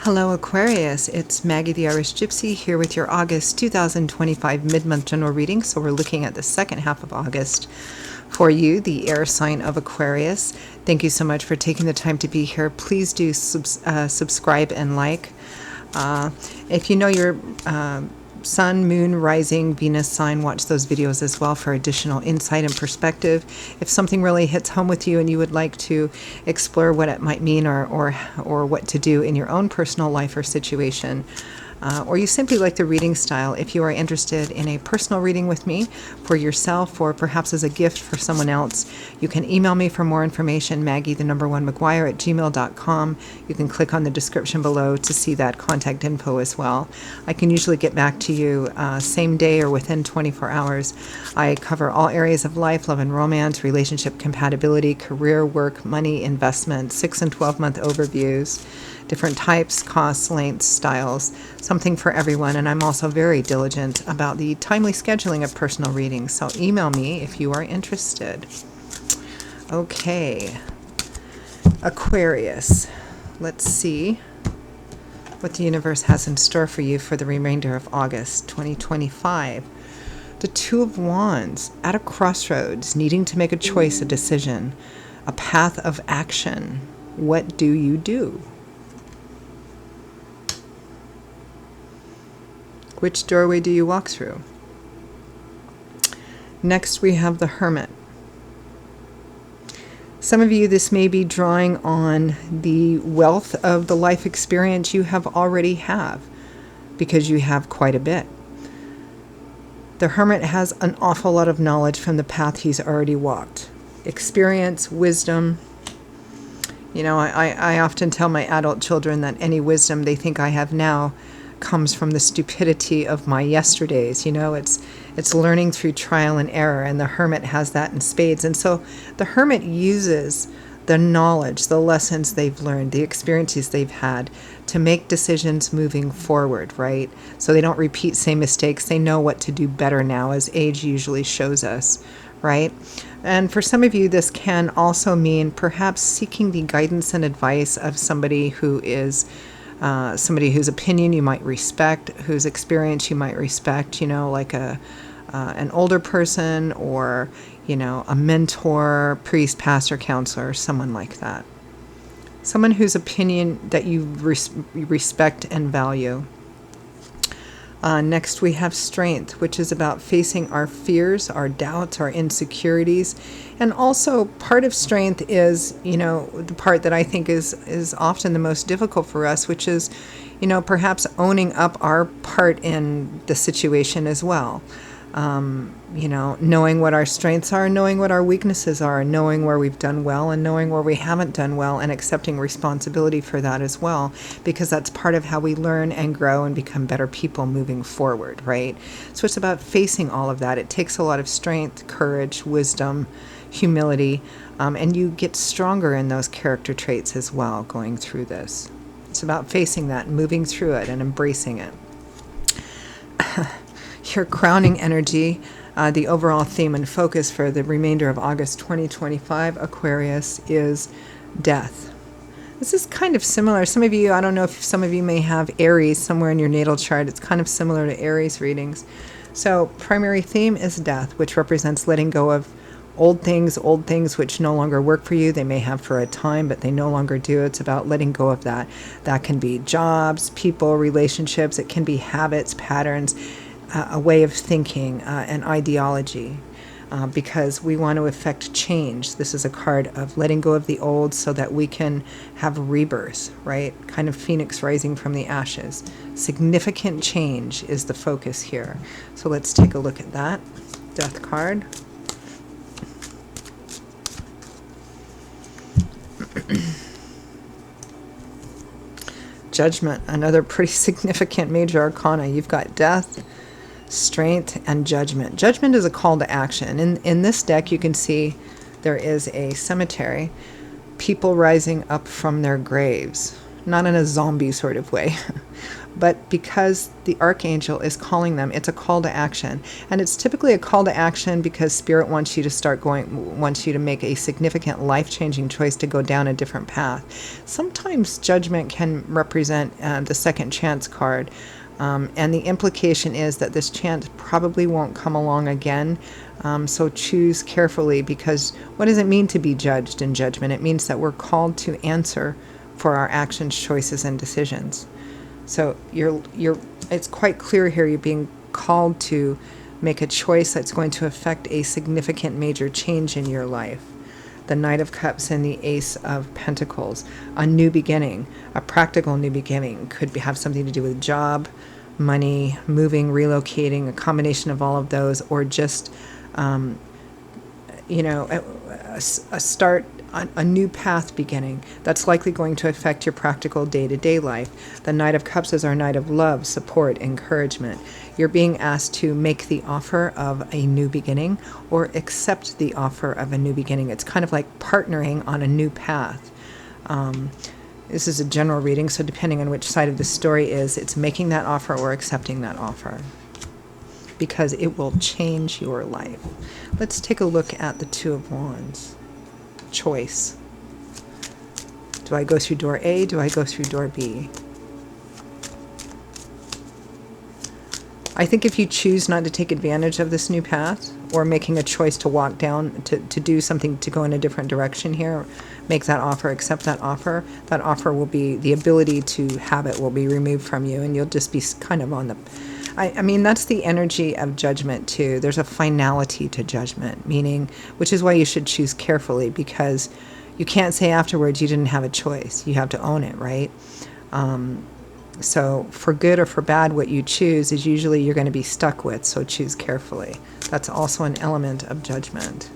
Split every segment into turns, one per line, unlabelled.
Hello Aquarius, it's Maggie the Irish Gypsy here with your August 2025 mid-month general reading. So we're looking at the second half of August for you, the air sign of Aquarius. Thank you so much for taking the time to be here. Please do subscribe and like. If you know your Sun, Moon, Rising, Venus sign, watch those videos as well for additional insight and perspective. If something really hits home with you and you would like to explore what it might mean or what to do in your own personal life or situation, or you simply like the reading style, if you are interested in a personal reading with me for yourself or perhaps as a gift for someone else, you can email me for more information, Maggie1McGuire@gmail.com. You can click on the description below to see that contact info as well. I can usually get back to you same day or within 24 hours. I cover all areas of life, love and romance, relationship compatibility, career, work, money, investment, 6 and 12-month overviews, different types, costs, lengths, styles, something for everyone. And I'm also very diligent about the timely scheduling of personal readings. So email me if you are interested. Okay, Aquarius. Let's see what the universe has in store for you for the remainder of August 2025. The Two of Wands, at a crossroads, needing to make a choice, a decision, a path of action. What do you do? Which doorway do you walk through? Next, we have the Hermit. Some of you, this may be drawing on the wealth of the life experience you have already have, because you have quite a bit. The Hermit has an awful lot of knowledge from the path he's already walked. Experience, wisdom. You know, I often tell my adult children that any wisdom they think I have now comes from the stupidity of my yesterdays. You know, it's learning through trial and error, and the Hermit has that in spades. And so the Hermit uses the knowledge, the lessons they've learned, the experiences they've had to make decisions moving forward, right? So they don't repeat same mistakes. They know what to do better now, as age usually shows us, right? And for some of you, this can also mean perhaps seeking the guidance and advice of somebody who is somebody whose opinion you might respect, whose experience you might respect, you know, like an older person, or, you know, a mentor, priest, pastor, counselor, someone like that. Someone whose opinion that you respect and value. Next, we have Strength, which is about facing our fears, our doubts, our insecurities. And also part of Strength is, you know, the part that I think is often the most difficult for us, which is, you know, perhaps owning up our part in the situation as well. You know, knowing what our strengths are, knowing what our weaknesses are, knowing where we've done well and knowing where we haven't done well, and accepting responsibility for that as well, because that's part of how we learn and grow and become better people moving forward, right? So it's about facing all of that. It takes a lot of strength, courage, wisdom, humility, and you get stronger in those character traits as well going through this. It's about facing that, moving through it, and embracing it. Your crowning energy, the overall theme and focus for the remainder of August 2025, Aquarius, is death. This is kind of similar. Some of you, I don't know if some of you may have Aries somewhere in your natal chart. It's kind of similar to Aries readings. So primary theme is death, which represents letting go of old things which no longer work for you. They may have for a time, but they no longer do. It's about letting go of that. That can be jobs, people, relationships. It can be habits, patterns, a way of thinking, an ideology, because we want to effect change. This is a card of letting go of the old so that we can have rebirth, right? Kind of phoenix rising from the ashes. Significant change is the focus here. So let's take a look at that. Death card. Judgment, another pretty significant major arcana. You've got death, strength, and judgment. Judgment is a call to action. In this deck, you can see there is a cemetery, people rising up from their graves, not in a zombie sort of way, but because the archangel is calling them. It's a call to action, and it's typically a call to action because spirit wants you to make a significant life-changing choice to go down a different path. Sometimes judgment can represent the second chance card, and the implication is that this chance probably won't come along again. So choose carefully, because what does it mean to be judged in judgment? It means that we're called to answer for our actions, choices, and decisions. So it's quite clear here you're being called to make a choice that's going to affect a significant major change in your life. The Knight of Cups and the Ace of Pentacles. A new beginning, a practical new beginning. Could have something to do with job, money, moving, relocating, a combination of all of those, or just, a start, a new path beginning that's likely going to affect your practical day-to-day life. The Knight of Cups is our Knight of love, support, encouragement. You're being asked to make the offer of a new beginning or accept the offer of a new beginning. It's kind of like partnering on a new path. This is a general reading, so depending on which side of the story is, it's making that offer or accepting that offer, because it will change your life. Let's take a look at the Two of Wands. Choice. Do I go through door A? Do I go through door B? I think if you choose not to take advantage of this new path, or making a choice to walk down, to do something, to go in a different direction here, make that offer, accept that offer will be, the ability to have it will be removed from you, and you'll just be kind of on the, I mean, that's the energy of judgment too. There's a finality to judgment, meaning, which is why you should choose carefully, because you can't say afterwards you didn't have a choice. You have to own it, right? So for good or for bad, what you choose is usually you're going to be stuck with, so choose carefully. That's also an element of judgment,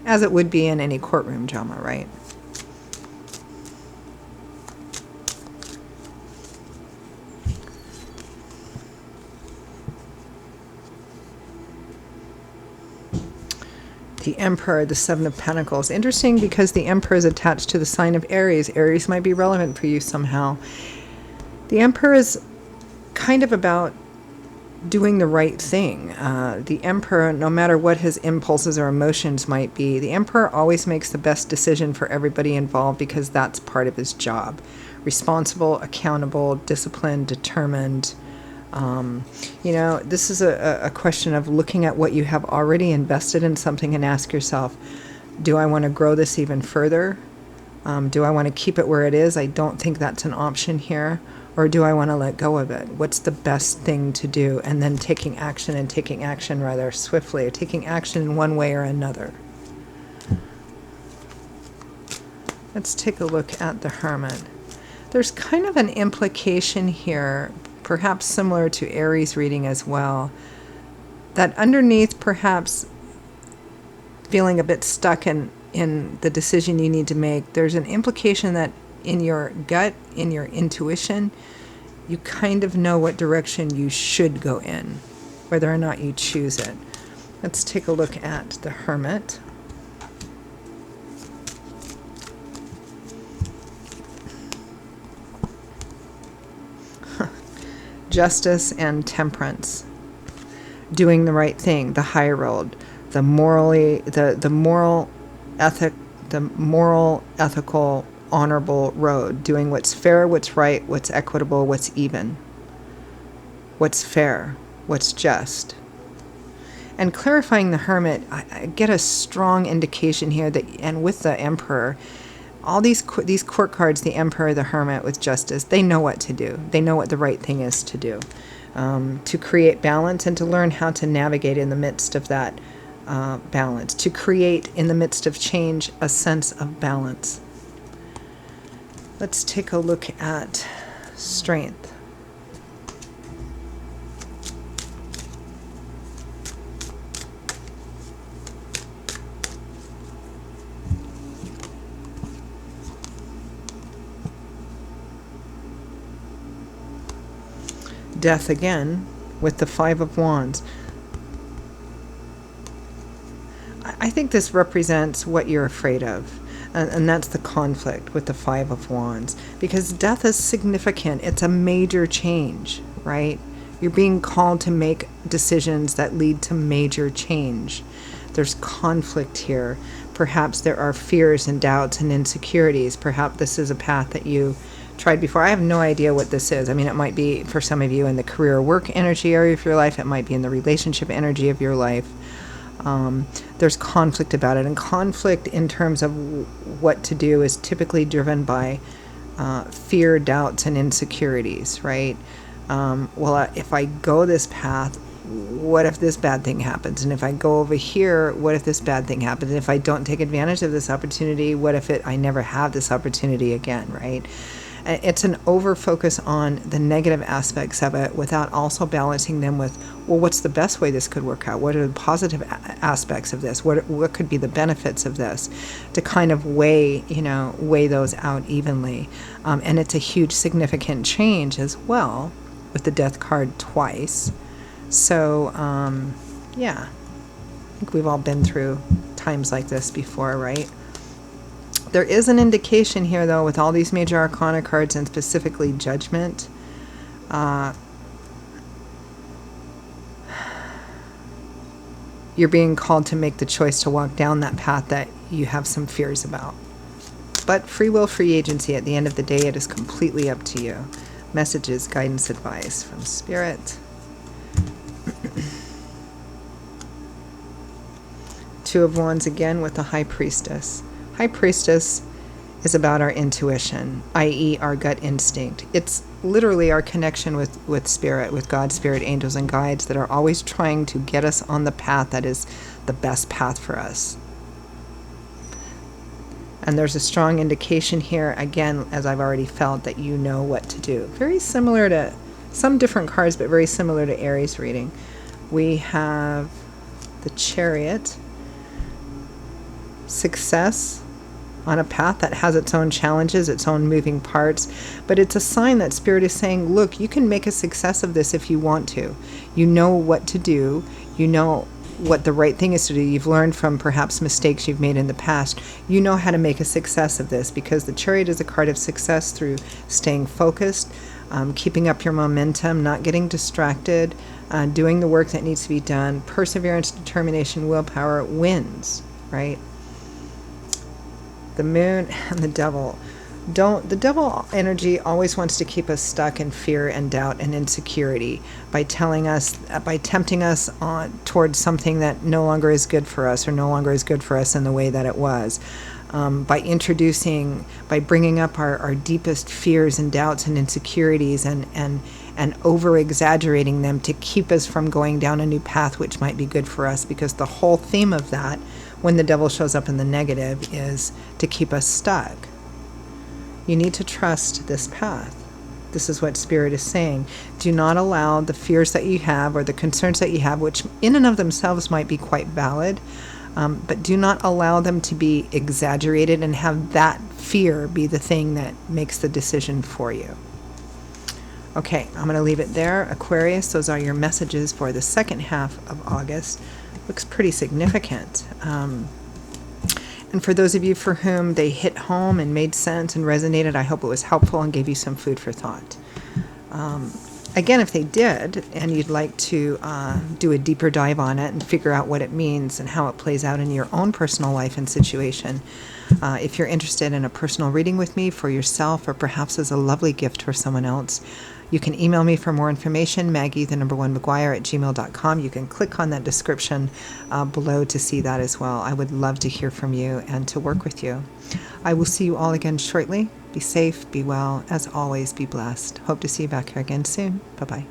as it would be in any courtroom drama, right? The Emperor, the Seven of Pentacles. Interesting, because the Emperor is attached to the sign of Aries. Aries might be relevant for you somehow. The Emperor is kind of about doing the right thing. The Emperor, no matter what his impulses or emotions might be, the Emperor always makes the best decision for everybody involved, because that's part of his job. Responsible, accountable, disciplined, determined. This is a question of looking at what you have already invested in something and ask yourself, do I want to grow this even further? Do I want to keep it where it is? I don't think that's an option here. Or do I want to let go of it? What's the best thing to do? And then taking action rather swiftly, or taking action in one way or another. Let's take a look at the Hermit. There's kind of an implication here, perhaps similar to Aries reading as well, that underneath perhaps feeling a bit stuck in the decision you need to make, there's an implication that in your gut, in your intuition, you kind of know what direction you should go in, whether or not you choose it. Let's take a look at the Hermit. Justice and temperance. Doing the right thing, the high road, the moral, ethical, honorable road, doing what's fair, what's right, what's equitable, what's even, what's fair, what's just. And clarifying the Hermit, I get a strong indication here that, and with the Emperor, all these court cards, the Emperor, the Hermit with Justice, they know what to do. They know what the right thing is to do, to create balance and to learn how to navigate in the midst of that balance, to create in the midst of change a sense of balance. Let's take a look at strength. Death again with the Five of Wands. I think this represents what you're afraid of. And that's the conflict with the Five of Wands, because death is significant. It's a major change, right? You're being called to make decisions that lead to major change. There's conflict here. Perhaps there are fears and doubts and insecurities. Perhaps this is a path that you tried before. I have no idea what this is. I mean, it might be for some of you in the career work energy area of your life. It might be in the relationship energy of your life. There's conflict about it. And conflict in terms of what to do is typically driven by fear, doubts, and insecurities, right? If I go this path, what if this bad thing happens? And if I go over here, what if this bad thing happens? And if I don't take advantage of this opportunity, what if I never have this opportunity again, right? It's an over-focus on the negative aspects of it without also balancing them with, well, what's the best way this could work out? What are the positive aspects of this? What could be the benefits of this? To kind of weigh those out evenly. And it's a huge significant change as well with the Death card twice. So, I think we've all been through times like this before, right? There is an indication here, though, with all these major arcana cards and specifically Judgment. You're being called to make the choice to walk down that path that you have some fears about. But free will, free agency, at the end of the day, it is completely up to you. Messages, guidance, advice from Spirit. Two of Wands again with the High Priestess. High Priestess is about our intuition, i.e. our gut instinct. It's literally our connection with Spirit, with God, Spirit, angels, and guides that are always trying to get us on the path that is the best path for us. And there's a strong indication here, again, as I've already felt, that you know what to do. Very similar to some different cards, but very similar to Aries reading. We have the Chariot. Success on a path that has its own challenges, its own moving parts, but it's a sign that Spirit is saying, look, you can make a success of this if you want to. You know what to do. You know what the right thing is to do. You've learned from perhaps mistakes you've made in the past. You know how to make a success of this, because the Chariot is a card of success through staying focused, keeping up your momentum, not getting distracted, doing the work that needs to be done. Perseverance, determination, willpower wins, right? The Moon and the Devil. The devil energy always wants to keep us stuck in fear and doubt and insecurity by tempting us on towards something that no longer is good for us, or no longer is good for us in the way that it was. By bringing up our deepest fears and doubts and insecurities and over-exaggerating them to keep us from going down a new path which might be good for us, because the whole theme of that, when the devil shows up in the negative, is to keep us stuck. You need to trust this path. This is what Spirit is saying. Do not allow the fears that you have or the concerns that you have, which in and of themselves might be quite valid, but do not allow them to be exaggerated and have that fear be the thing that makes the decision for you. Okay, I'm going to leave it there. Aquarius, those are your messages for the second half of August. Looks pretty significant. And for those of you for whom they hit home and made sense and resonated, I hope it was helpful and gave you some food for thought. Again, if they did, and you'd like to do a deeper dive on it and figure out what it means and how it plays out in your own personal life and situation, if you're interested in a personal reading with me for yourself, or perhaps as a lovely gift for someone else, you can email me for more information, Maggie1McGuire@gmail.com. You can click on that description below to see that as well. I would love to hear from you and to work with you. I will see you all again shortly. Be safe, be well. As always, be blessed. Hope to see you back here again soon. Bye-bye.